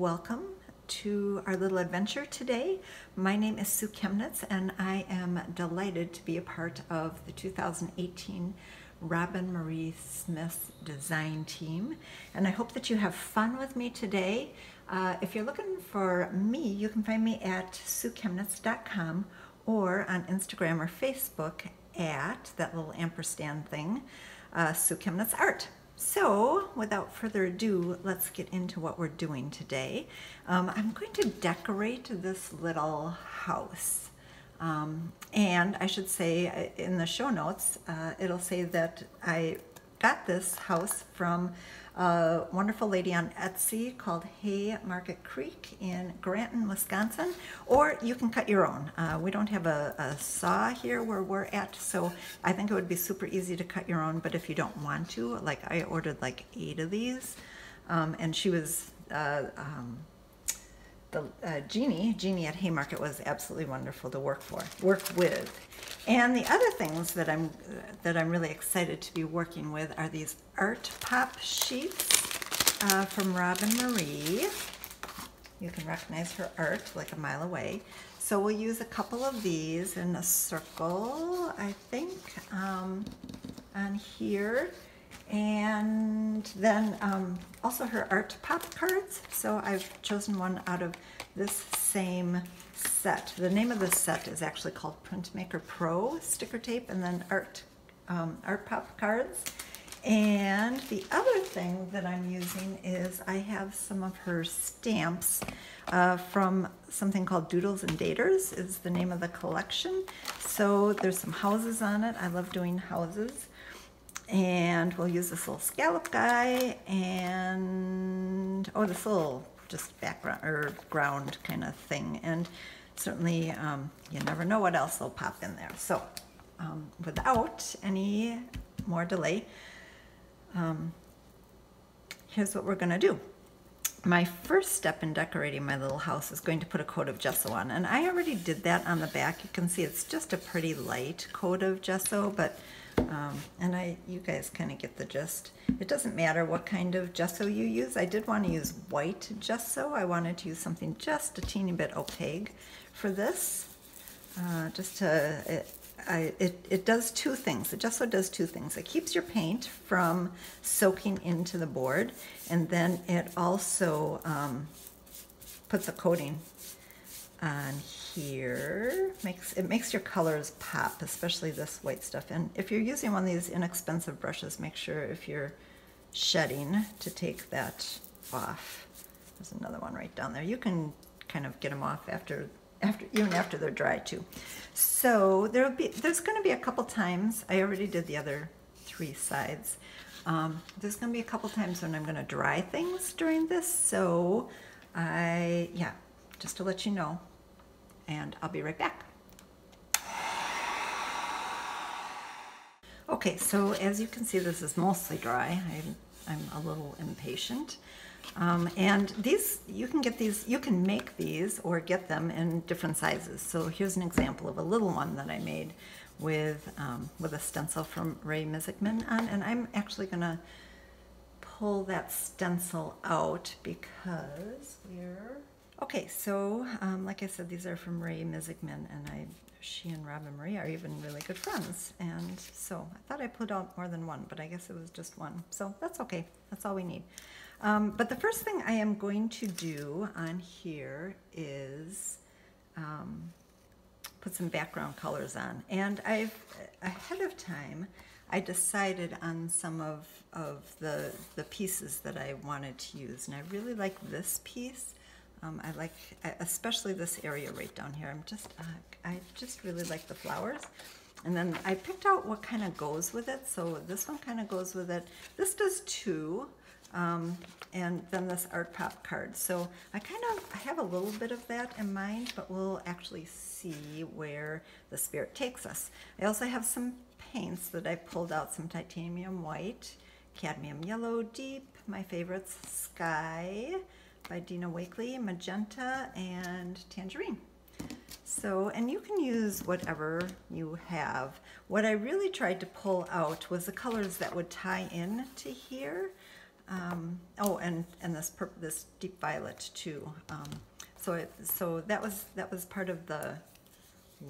welcome to our little adventure today. My name is Sue Kemnitz and I am delighted to be a part of the 2018 Roben-Marie Smith design team, and I hope that you have fun with me today. If you're looking for me, you can find me at SueKemnitz.com or on Instagram or Facebook at that little ampersand thing, Sue Kemnitz Art. So without further ado, let's get into what we're doing today. I'm going to decorate this little house. And I should say in the show notes, it'll say that I got this house from a wonderful lady on Etsy called Hay Market Creek in Granton, Wisconsin, or you can cut your own. We don't have a saw here where we're at, so I think it would be super easy to cut your own, but if you don't want to, like I ordered like 8 of these, and she was, Jeannie at Haymarket was absolutely wonderful to work with. And the other things that I'm really excited to be working with are these art pop sheets from Roben-Marie. You can recognize her art like a mile away. So we'll use a couple of these in a circle, I think, on here. And then also her art pop cards. So I've chosen one out of this same set. The name of this set is actually called Printmaker Pro sticker tape, and then art pop cards. And the other thing that I'm using is I have some of her stamps from something called Doodles and Daters is the name of the collection. So there's some houses on it. I love doing houses. And we'll use this little scallop guy and, oh, this little just background or ground kind of thing. And certainly you never know what else will pop in there. So without any more delay, here's what we're going to do. My first step in decorating my little house is going to put a coat of gesso on. And I already did that on the back. You can see it's just a pretty light coat of gesso, but you guys kind of get the gist. It doesn't matter what kind of gesso you use. I did want to use white gesso. I wanted to use something just a teeny bit opaque for this. It does two things. The gesso does two things. It keeps your paint from soaking into the board, and then it also puts a coating on here. It makes your colors pop, especially this white stuff. And if you're using one of these inexpensive brushes, make sure if you're shedding to take that off. There's another one right down there. You can kind of get them off even after they're dry too. So there's going to be a couple times. I already did the other 3 sides. There's going to be a couple times when I'm going to dry things during this. So just to let you know, and I'll be right back. Okay, so as you can see, this is mostly dry. I'm a little impatient. And these, you can make these or get them in different sizes. So here's an example of a little one that I made with a stencil from Ray Mizikman on, and I'm actually gonna pull that stencil out because okay, so like I said, these are from Ray Mizikman, and she and Roben-Marie are even really good friends. And so I thought I pulled out more than one, but I guess it was just one. So that's okay, that's all we need. But the first thing I am going to do on here is put some background colors on. And ahead of time, I decided on some of the pieces that I wanted to use. And I really like this piece. I like especially this area right down here. I just really like the flowers. And then I picked out what kind of goes with it. So this one kind of goes with it. This does too. And then this art pop card. So I have a little bit of that in mind, but we'll actually see where the spirit takes us. I also have some paints that I pulled out, some titanium white, cadmium yellow deep, my favorites, sky by Dina Wakley, magenta, and tangerine. So, and you can use whatever you have. What I really tried to pull out was the colors that would tie in to here. Oh, and this deep violet too. So that was part of the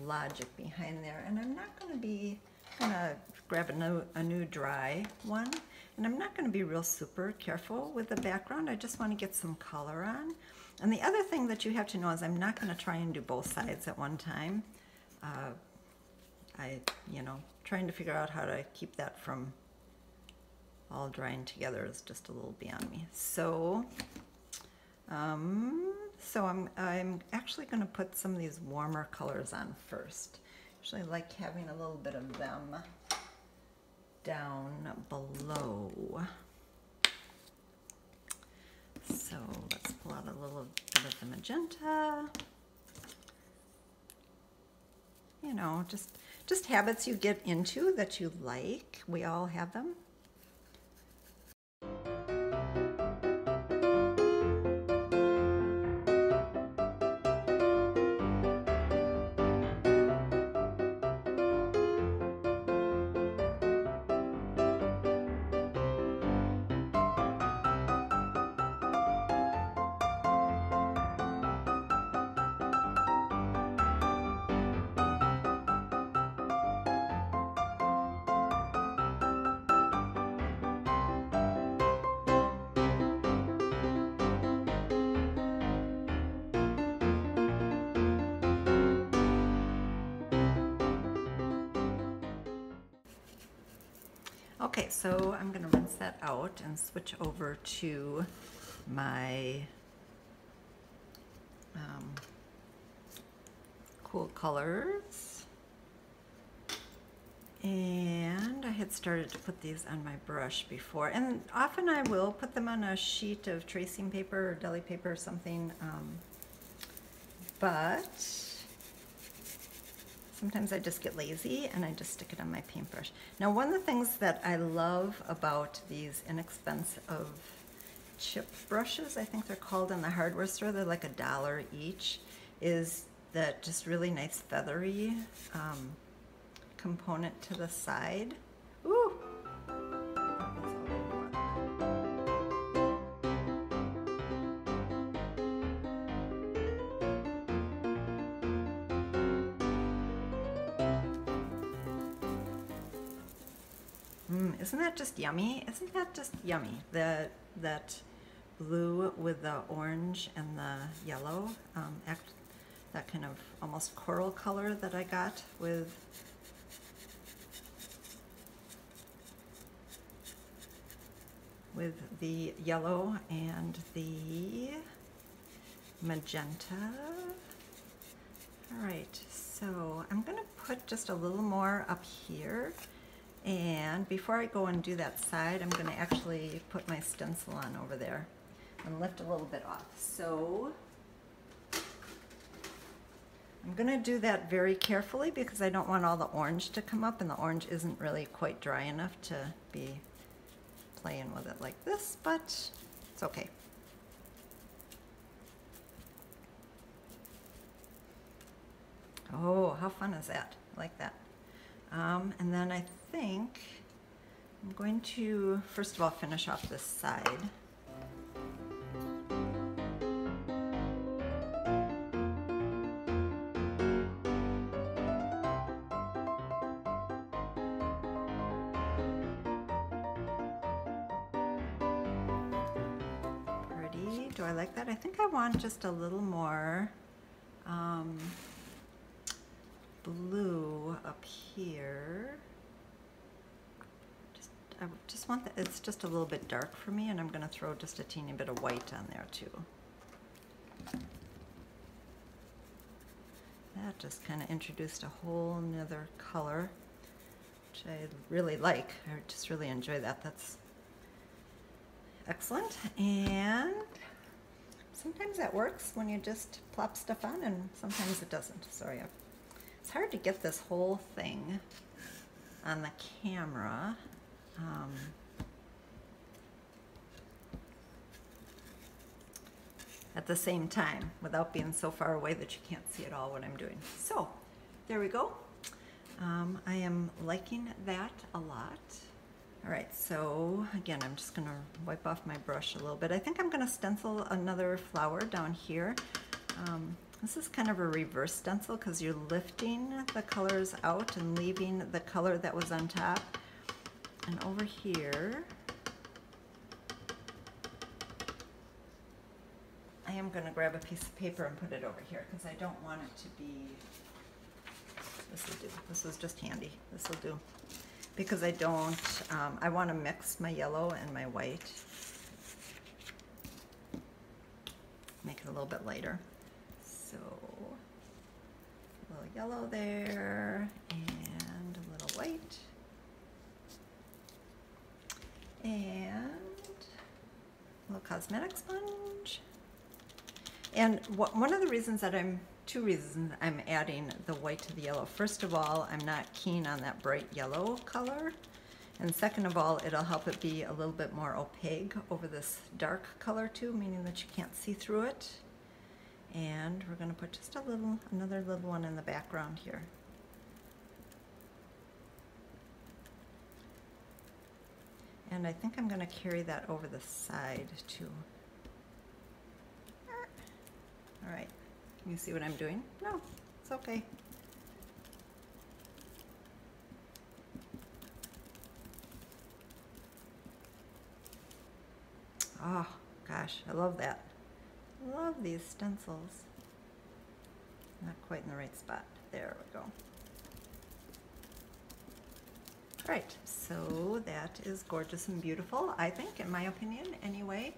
logic behind there. And I'm not going to be gonna grab a new dry one, and I'm not going to be real super careful with the background. I just want to get some color on. And the other thing that you have to know is I'm not going to try and do both sides at one time. Trying to figure out how to keep that from all drying together is just a little beyond me. So, I'm actually going to put some of these warmer colors on first. Actually, I like having a little bit of them down below. So let's pull out a little bit of the magenta. You know, just habits you get into that you like. We all have them. Okay, so I'm going to rinse that out and switch over to my cool colors. And I had started to put these on my brush before, and often I will put them on a sheet of tracing paper or deli paper or something, but sometimes I just get lazy and I just stick it on my paintbrush. Now, one of the things that I love about these inexpensive chip brushes, I think they're called in the hardware store, they're like $1 each, is that just really nice feathery component to the side. Ooh! Isn't that just yummy? Isn't that just yummy? That blue with the orange and the yellow, that kind of almost coral color that I got with the yellow and the magenta. All right, so I'm gonna put just a little more up here. And before I go and do that side, I'm going to actually put my stencil on over there and lift a little bit off. So I'm going to do that very carefully because I don't want all the orange to come up, and the orange isn't really quite dry enough to be playing with it like this, but it's okay. Oh, how fun is that? I like that. And then I think I'm going to, first of all, finish off this side. Pretty. Do I like that? I think I want just a little more blue up here. I just want that, it's just a little bit dark for me, and I'm going to throw just a teeny bit of white on there too. That just kind of introduced a whole nother color, which I really like. I just really enjoy that. That's excellent. And sometimes that works when you just plop stuff on, and sometimes it doesn't. Sorry, it's hard to get this whole thing on the camera. At the same time, without being so far away that you can't see at all what I'm doing. So, there we go. I am liking that a lot. All right, so again, I'm just gonna wipe off my brush a little bit. I think I'm gonna stencil another flower down here. This is kind of a reverse stencil because you're lifting the colors out and leaving the color that was on top. And over here, I am gonna grab a piece of paper and put it over here because I don't want it to be, this will do, this is just handy, this will do. Because I don't, I want to mix my yellow and my white. Make it a little bit lighter. So, a little yellow there, and a little white. And a little cosmetic sponge. And one of the reasons that two reasons I'm adding the white to the yellow. First of all, I'm not keen on that bright yellow color. And second of all, it'll help it be a little bit more opaque over this dark color too, meaning that you can't see through it. And we're gonna put just another little one in the background here. And I think I'm gonna carry that over the side too. All right. You see what I'm doing? No, it's okay. Oh, gosh, I love that. I love these stencils. Not quite in the right spot. There we go. All right, so that is gorgeous and beautiful, I think, in my opinion, anyway.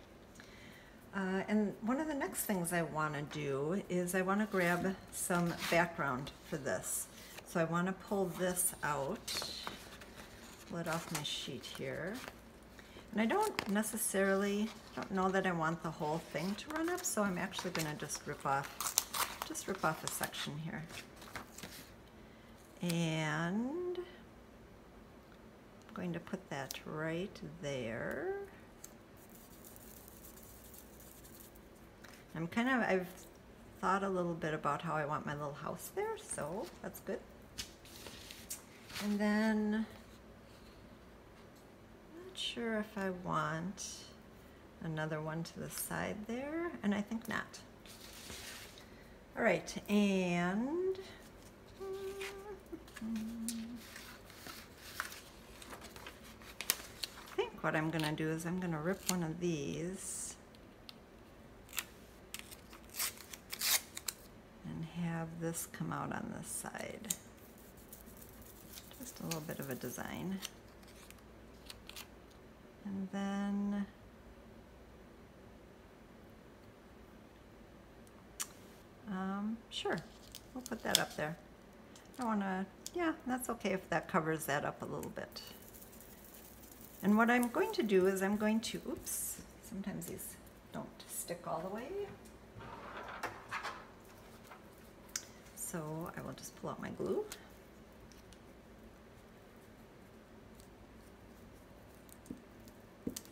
And one of the next things I want to do is I want to grab some background for this. So I want to pull this out, pull it off my sheet here. And I don't know that I want the whole thing to run up, so I'm actually going to just rip off a section here. And I'm going to put that right there. I've thought a little bit about how I want my little house there, so that's good. And then, not sure if I want another one to the side there, and I think not. All right, and I think what I'm gonna do is I'm gonna rip one of these have this come out on this side. Just a little bit of a design. And then sure, we'll put that up there. I want to, yeah, that's okay if that covers that up a little bit. And what I'm going to do is I'm going to, oops, sometimes these don't stick all the way. So I will just pull out my glue.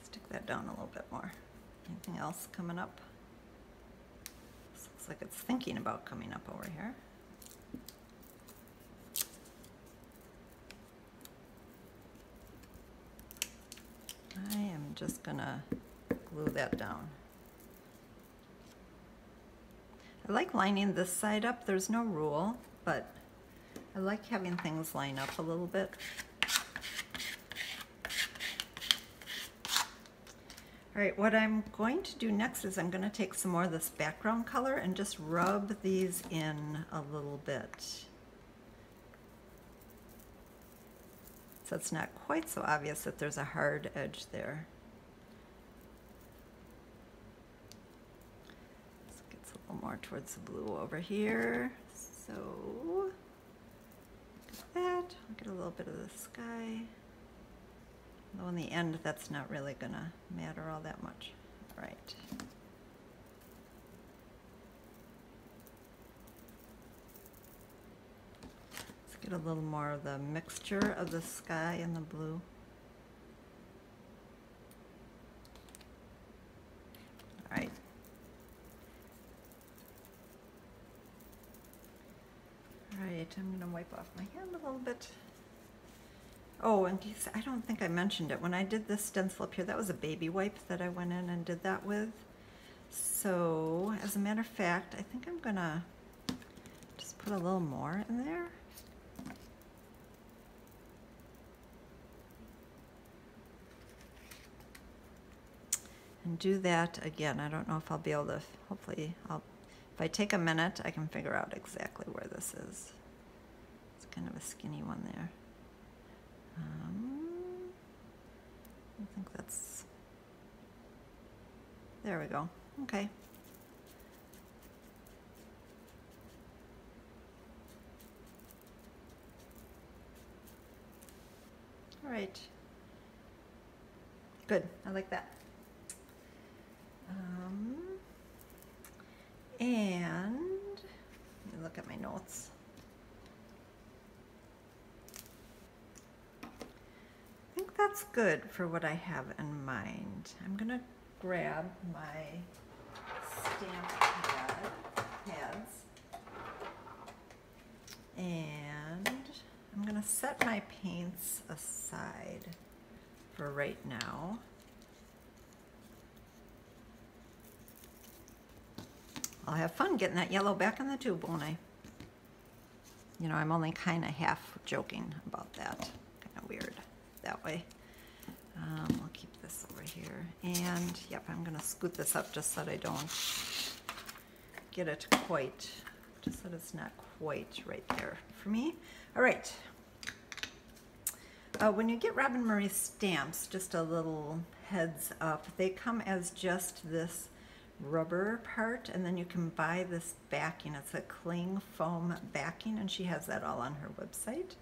Stick that down a little bit more. Anything else coming up? This looks like it's thinking about coming up over here. I am just gonna glue that down. I like lining this side up. There's no rule, but I like having things line up a little bit. All right, what I'm going to do next is I'm going to take some more of this background color and just rub these in a little bit. So it's not quite so obvious that there's a hard edge there. More towards the blue over here. So like that. I'll get a little bit of the sky. Though in the end, that's not really gonna matter all that much. All right. Let's get a little more of the mixture of the sky and the blue. All right. All right, I'm going to wipe off my hand a little bit. Oh, and I don't think I mentioned it. When I did this stencil up here, that was a baby wipe that I went in and did that with. So, as a matter of fact, I think I'm gonna just put a little more in there. And do that again. I don't know if I'll be able to, hopefully, if I take a minute, I can figure out exactly where this is. It's kind of a skinny one there. I think that's, there we go. Okay. All right. Good, I like that. And let me look at my notes. I think that's good for what I have in mind. I'm gonna grab my stamp pads and I'm gonna set my paints aside for right now. I'll have fun getting that yellow back in the tube, won't I? You know, I'm only kind of half joking about that. Kind of weird that way. I'll keep this over here. And, yep, I'm going to scoot this up just so that I don't get it quite, just so that it's not quite right there for me. All right. When you get Roben-Marie stamps, just a little heads up, they come as just this rubber part, and then you can buy this backing. It's a cling foam backing, and she has that all on her website.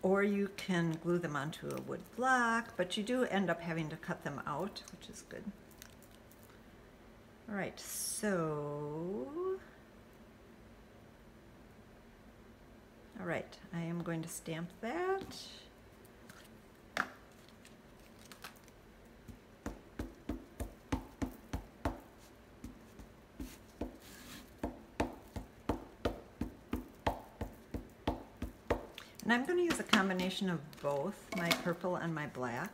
Or you can glue them onto a wood block, but you do end up having to cut them out, which is good. All right, so, all right, I am going to stamp that. And I'm going to use a combination of both, my purple and my black.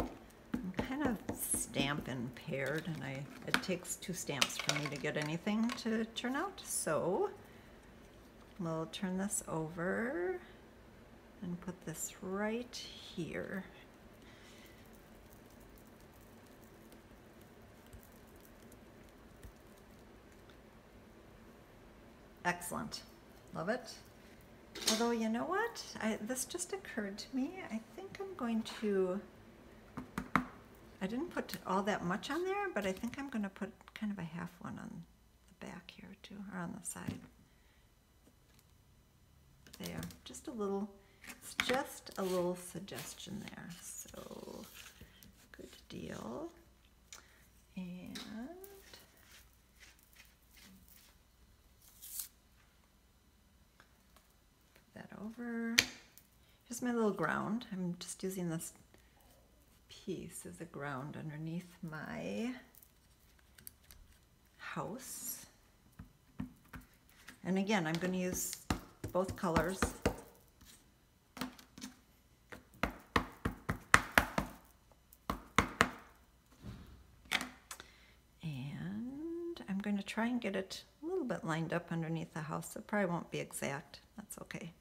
I'm kind of stamp impaired, and it takes 2 stamps for me to get anything to turn out. So we'll turn this over and put this right here. Excellent. Love it. Although, you know what? This just occurred to me. I think I'm going to, I didn't put all that much on there, but I think I'm going to put kind of a half one on the back here too, or on the side. There, just a little, it's just a little suggestion there. So, good deal. And over. Here's my little ground. I'm just using this piece as a ground underneath my house. And again, I'm going to use both colors. And I'm going to try and get it a little bit lined up underneath the house. It probably won't be exact. That's okay.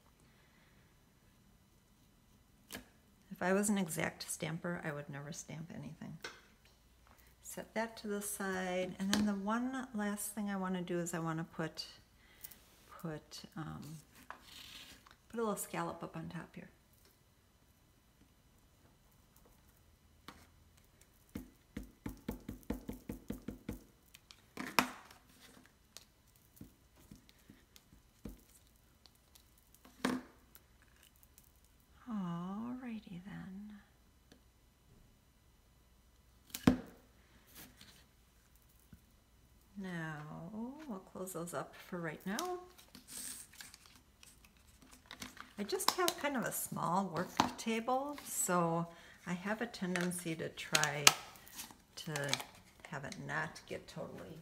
If I was an exact stamper, I would never stamp anything. Set that to the side, and then the one last thing I want to do is I want to put a little scallop up on top here. Now, we'll close those up for right now. I just have kind of a small work table, so I have a tendency to try to have it not get totally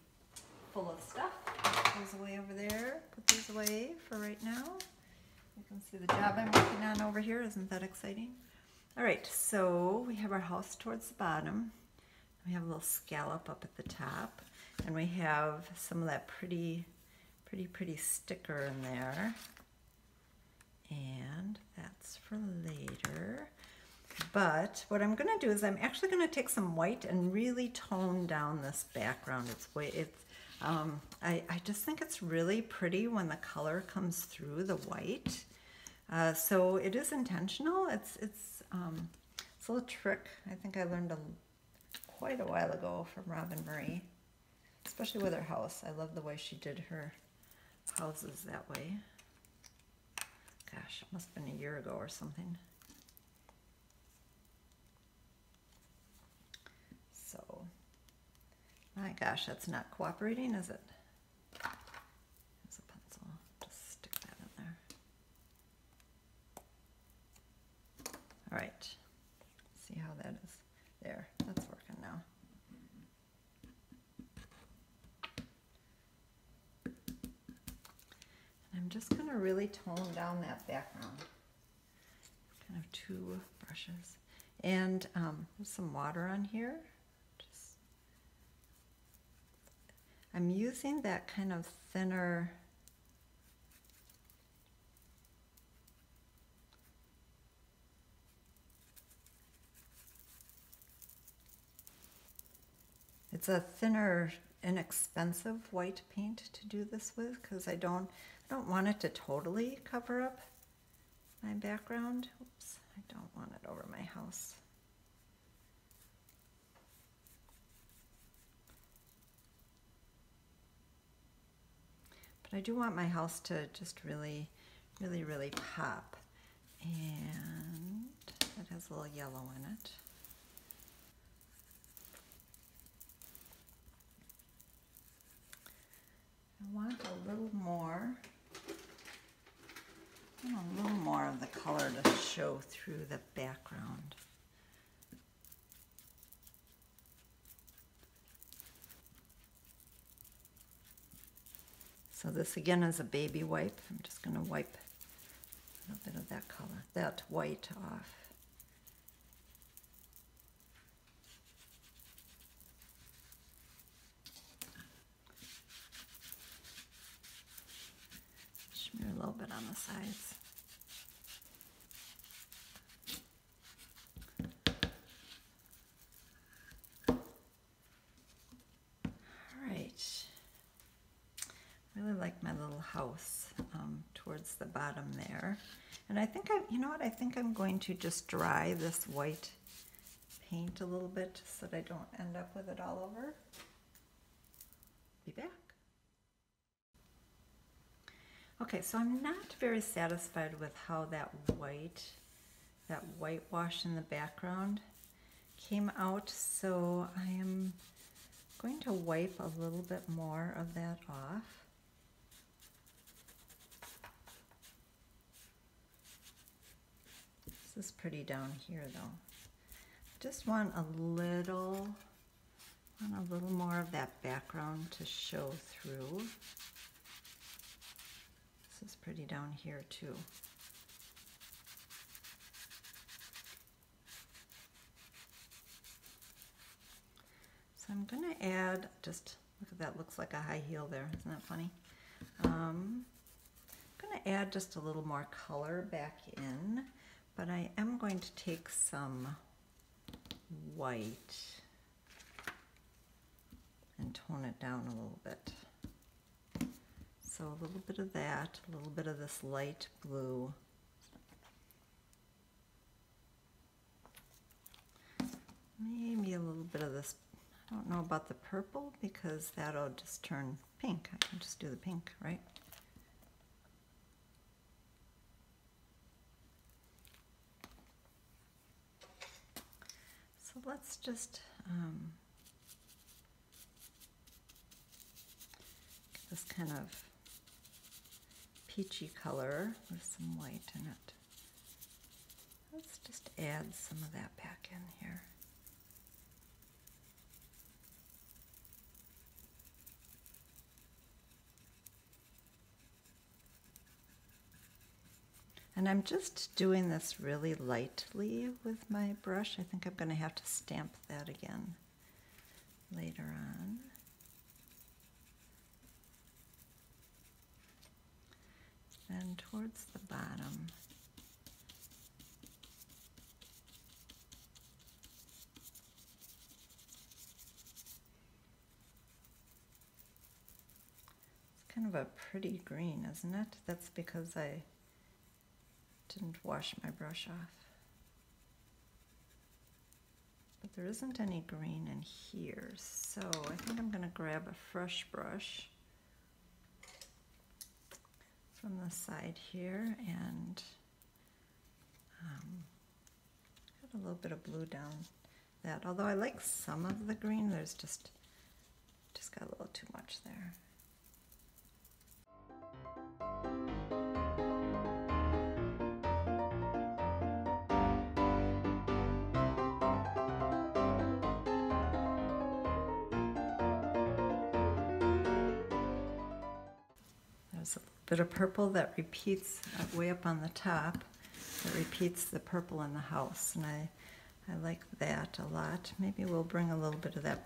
full of stuff. Put those away over there, put these away for right now. You can see the job I'm working on over here. Isn't that exciting? All right, so we have our house towards the bottom. We have a little scallop up at the top, and we have some of that pretty sticker in there. And that's for later. But what I'm going to do is I'm actually going to take some white and really tone down this background. I just think it's really pretty when the color comes through the white. So it is intentional. It's a little trick I think I learned quite a while ago from Roben-Marie, especially with her house. I love the way she did her houses that way. Gosh, it must have been a year ago or something. So, my gosh, that's not cooperating, is it? There's a pencil. Just stick that in there. All right. See how that is. There, that's working now. And I'm just going to really tone down that background. Kind of 2 brushes. And there's some water on here. I'm using that kind of thinner, it's a thinner, inexpensive white paint to do this with, because I don't want it to totally cover up my background. Oops, I don't want it over my house. But I do want my house to just really pop. And it has a little yellow in it. I want a little more of the color to show through the background. So this again is a baby wipe. I'm just going to wipe a little bit of that color, that white off. Smear a little bit on the sides. All right. Really like my little house towards the bottom there. And I think you know what, I think I'm going to just dry this white paint a little bit so that I don't end up with it all over. Be back. Okay, so I'm not very satisfied with how that whitewash in the background came out, so I am going to wipe a little bit more of that off. This is pretty down here though. Just want a little more of that background to show through. This is pretty down here too. So I'm going to add, just look at that, looks like a high heel there. Isn't that funny? I'm going to add just a little more color back in, but I am going to take some white and tone it down a little bit. So a little bit of that, a little bit of this light blue. Maybe a little bit of this, I don't know about the purple because that'll just turn pink. I can just do the pink, right? So let's just get this kind of peachy color with some white in it. Let's just add some of that back in here. And I'm just doing this really lightly with my brush. I think I'm going to have to stamp that again later on. Then towards the bottom, it's kind of a pretty green, isn't it? That's because I didn't wash my brush off. But there isn't any green in here, so I think I'm going to grab a fresh brush from the side here and get a little bit of blue down that. Although I like some of the green, there's just got a little too much there. There's a bit of purple that repeats way up on the top. That repeats the purple in the house, and I like that a lot. Maybe we'll bring a little bit of that.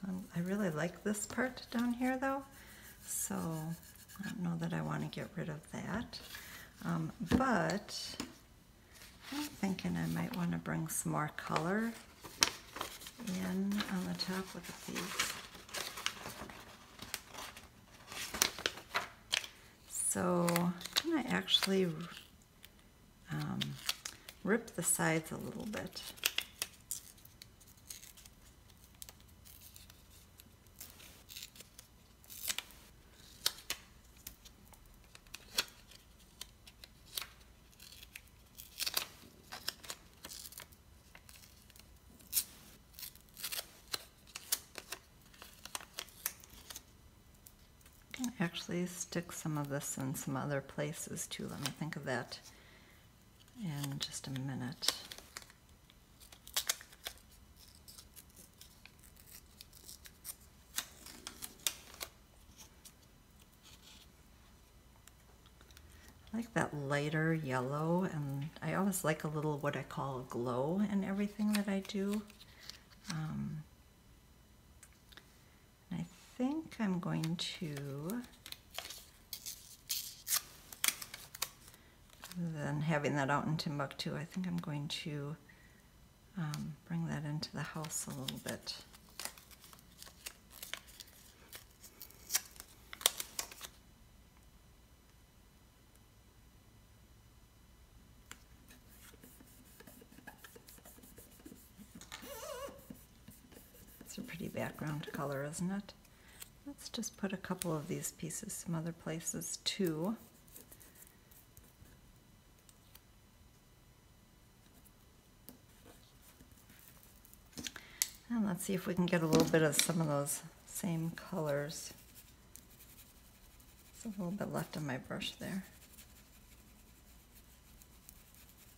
I really like this part down here though, so I don't know that I want to get rid of that. But I'm thinking I might want to bring some more color in on the top. Look at these. So I'm going to actually rip the sides a little bit. Actually stick some of this in some other places too. Let me think of that in just a minute. I like that lighter yellow, and I always like a little what I call a glow in everything that I do. And I think I'm going to, rather than having that out in Timbuktu, I think I'm going to bring that into the house a little bit. It's a pretty background color, isn't it? Let's just put a couple of these pieces some other places too. And let's see if we can get a little bit of some of those same colors. There's a little bit left on my brush there.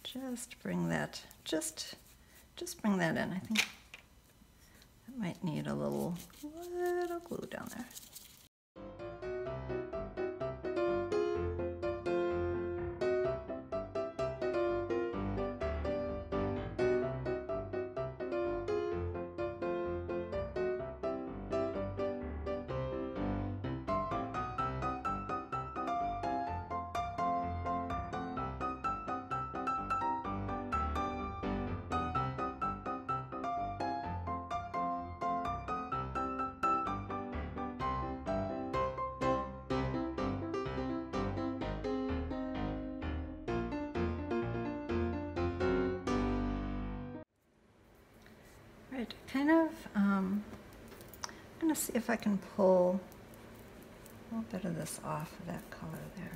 Just bring that, just bring that in. I think that might need a little glue down there. Right, I'm going to see if I can pull a little bit of this off of that color there.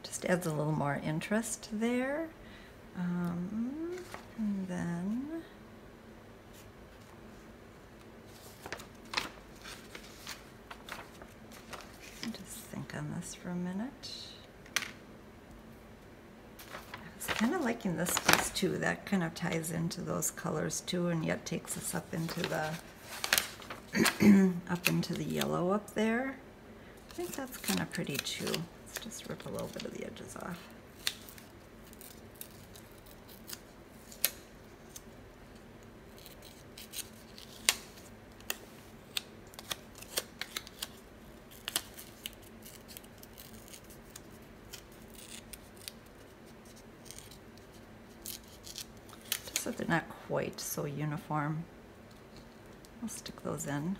Just adds a little more interest there. And then just think on this for a minute. kind of liking this piece too. That kind of ties into those colors too, and yet takes us up into the up into the yellow up there. I think that's kind of pretty too. Let's just rip a little bit of the edges off. Just so they're not quite so uniform. I'll stick those in.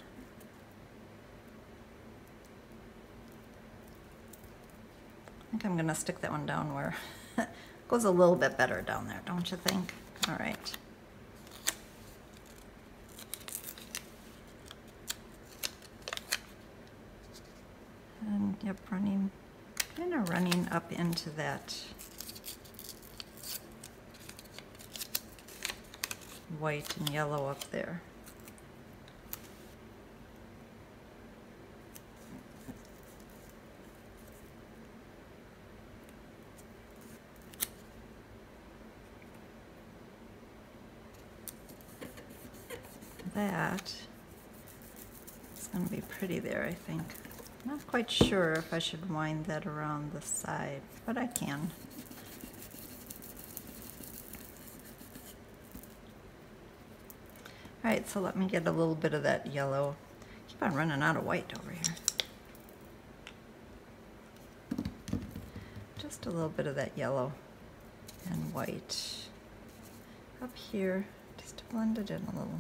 I think I'm going to stick that one down where it goes a little bit better down there, don't you think? All right. And yep, kind of running up into that white and yellow up there. That is going to be pretty there, I think. I'm not quite sure if I should wind that around the side, but I can. All right, so let me get a little bit of that yellow. Keep on running out of white over here. Just a little bit of that yellow and white up here, just to blend it in a little.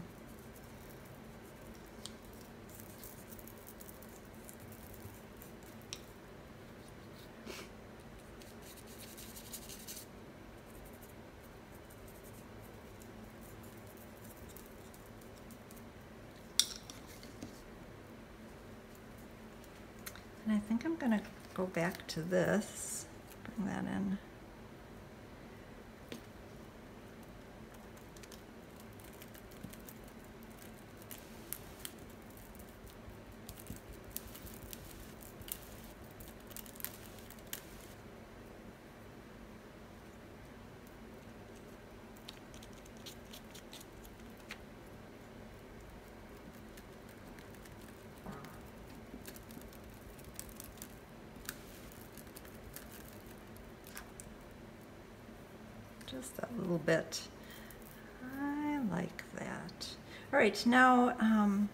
And I think I'm going to go back to this, bring that in. Just that little bit. I like that. All right, now I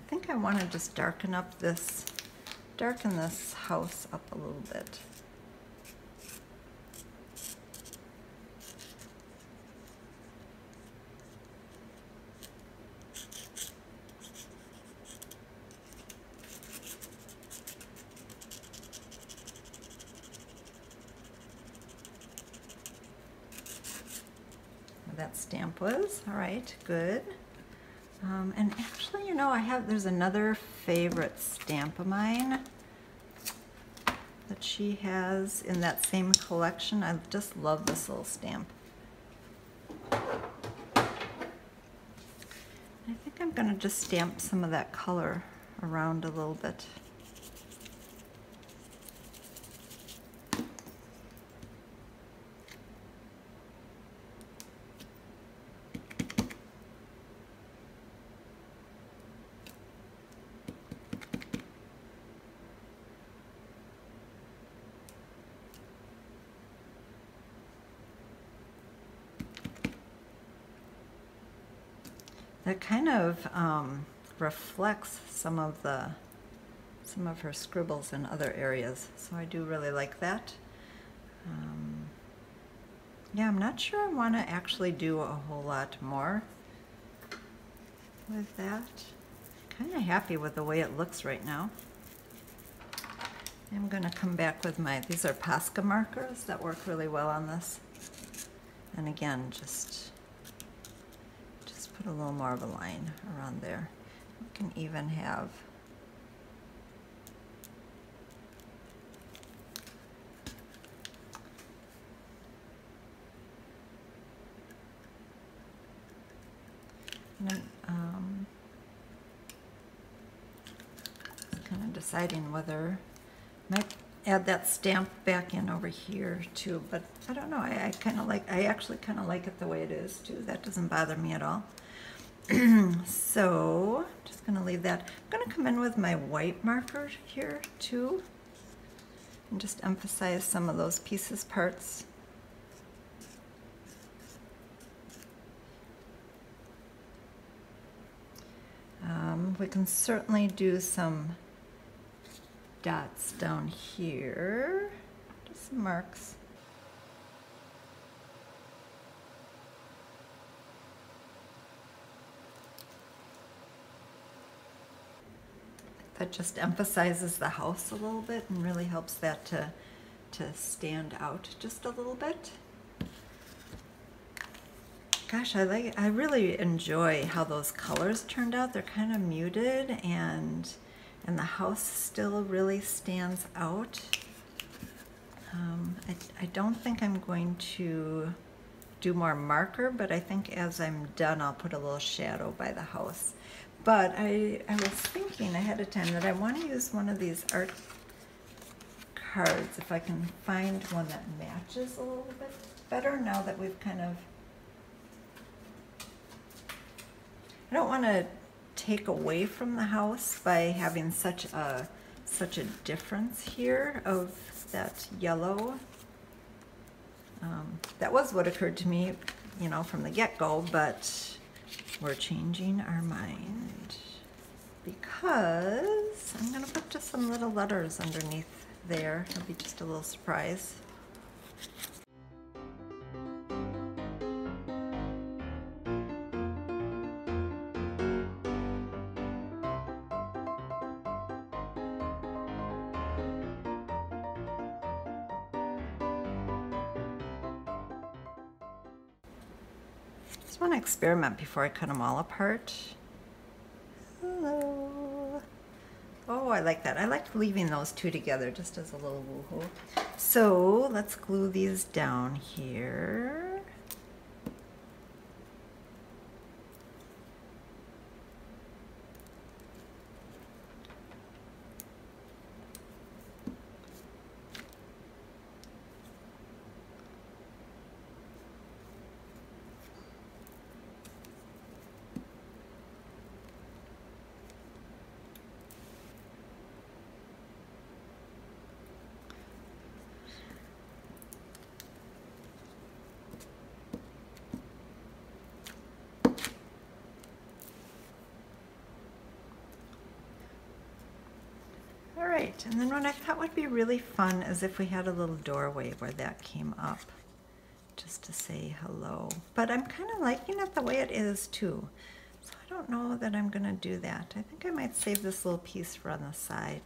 think I want to just darken this house up a little bit. That stamp was. All right, good. And actually, you know, there's another favorite stamp of mine that she has in that same collection. I just love this little stamp. I think I'm going to just stamp some of that color around a little bit. That kind of reflects some of her scribbles in other areas, so I do really like that. Yeah, I'm not sure I want to actually do a whole lot more with that. Kind of happy with the way it looks right now. I'm going to come back with these are Posca markers that work really well on this. And again, just put a little more of a line around there. We can even have kind of deciding whether I might add that stamp back in over here too, but I don't know, I actually kind of like it the way it is too. That doesn't bother me at all. So just gonna leave that. I'm gonna come in with my white marker here too and just emphasize some of those pieces parts. We can certainly do some dots down here, just some marks. That just emphasizes the house a little bit and really helps that to stand out just a little bit. Gosh, I really enjoy how those colors turned out. They're kind of muted and the house still really stands out. I don't think I'm going to do more marker, but I think as I'm done, I'll put a little shadow by the house. But I was thinking ahead of time that I want to use one of these art cards, if I can find one that matches a little bit better now that we've kind of, I don't want to take away from the house by having such a difference here of that yellow. That was what occurred to me, you know, from the get-go, but we're changing our mind because I'm going to put just some little letters underneath there. It'll be just a little surprise. I want to experiment before I cut them all apart. Hello. Oh, I like that. I like leaving those two together just as a little woohoo. So let's glue these down here. Alright, and then what I thought would be really fun is if we had a little doorway where that came up, just to say hello. But I'm kind of liking it the way it is too, so I don't know that I'm going to do that. I think I might save this little piece for on the side.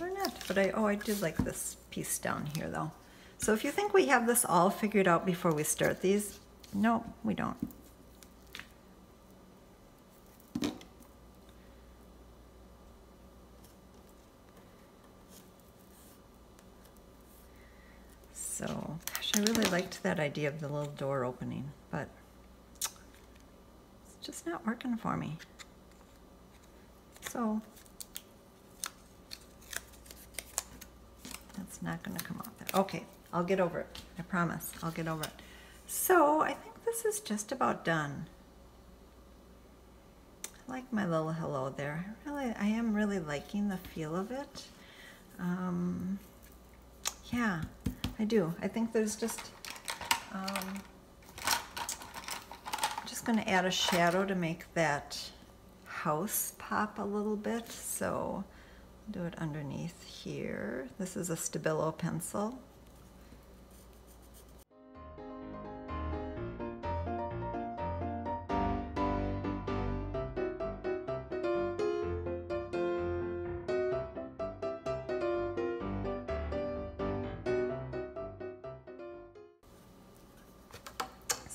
Or not, but I do like this piece down here though. So if you think we have this all figured out before we start these, no, we don't. So, gosh, I really liked that idea of the little door opening, but it's just not working for me. So, that's not going to come off there. Okay, I'll get over it. I promise, I'll get over it. So, I think this is just about done. I like my little hello there. I am really liking the feel of it. Yeah. I do. I think there's just going to add a shadow to make that house pop a little bit. So I'll do it underneath here. This is a Stabilo pencil.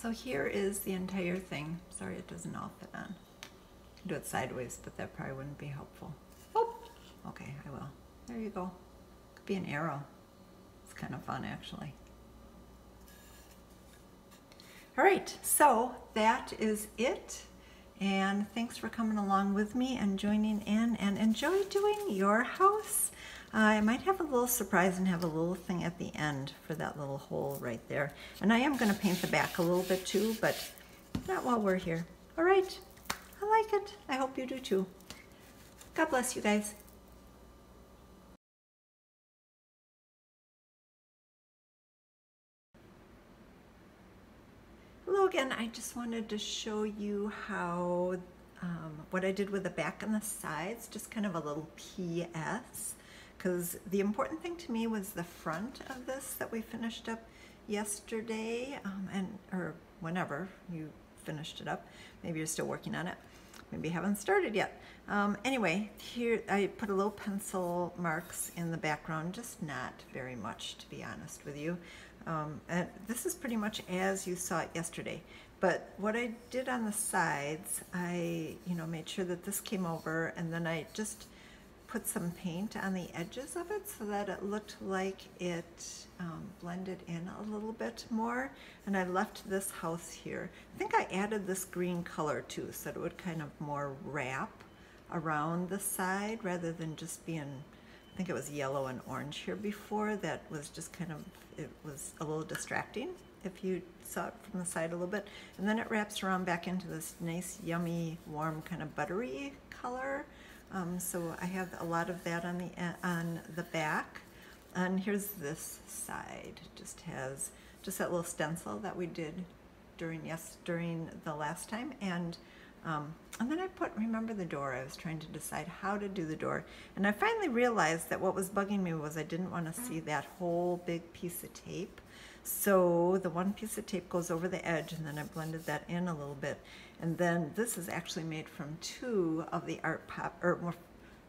So here is the entire thing. Sorry it doesn't all fit on. I can do it sideways, but that probably wouldn't be helpful. Oh, okay, I will. There you go. Could be an arrow. It's kind of fun actually. All right, so that is it. And thanks for coming along with me and joining in, and enjoy doing your house. I might have a little surprise and have a little thing at the end for that little hole right there. And I am going to paint the back a little bit too, but not while we're here. All right, I like it. I hope you do too. God bless you guys. Hello again. I just wanted to show you how what I did with the back and the sides, just kind of a little PS, because the important thing to me was the front of this that we finished up yesterday, or whenever you finished it up. Maybe you're still working on it. Maybe you haven't started yet. Anyway, here I put a little pencil marks in the background, just not very much, to be honest with you. And this is pretty much as you saw it yesterday. But what I did on the sides, I made sure that this came over, and then I just put some paint on the edges of it so that it looked like it blended in a little bit more. And I left this house here. I think I added this green color too, so it would kind of more wrap around the side rather than just being, I think it was yellow and orange here before. That was just kind of, it was a little distracting if you saw it from the side a little bit. And then it wraps around back into this nice, yummy, warm, kind of buttery color. So I have a lot of that on the back. And here's this side. Just has just that little stencil that we did during the last time. And then I remember the door. I was trying to decide how to do the door. And I finally realized that what was bugging me was I didn't want to see that whole big piece of tape. So the one piece of tape goes over the edge, and then I blended that in a little bit. And then this is actually made from two of the Art Pop, or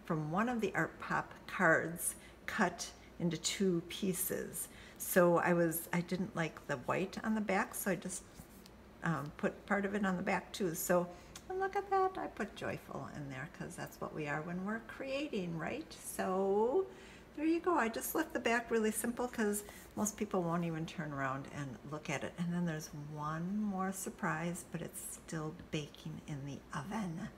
from one of the Art Pop cards cut into two pieces. So I didn't like the white on the back, so I just put part of it on the back too. So, and look at that, I put joyful in there because that's what we are when we're creating, right? So there you go. I just left the back really simple because most people won't even turn around and look at it. And then there's one more surprise, but it's still baking in the oven.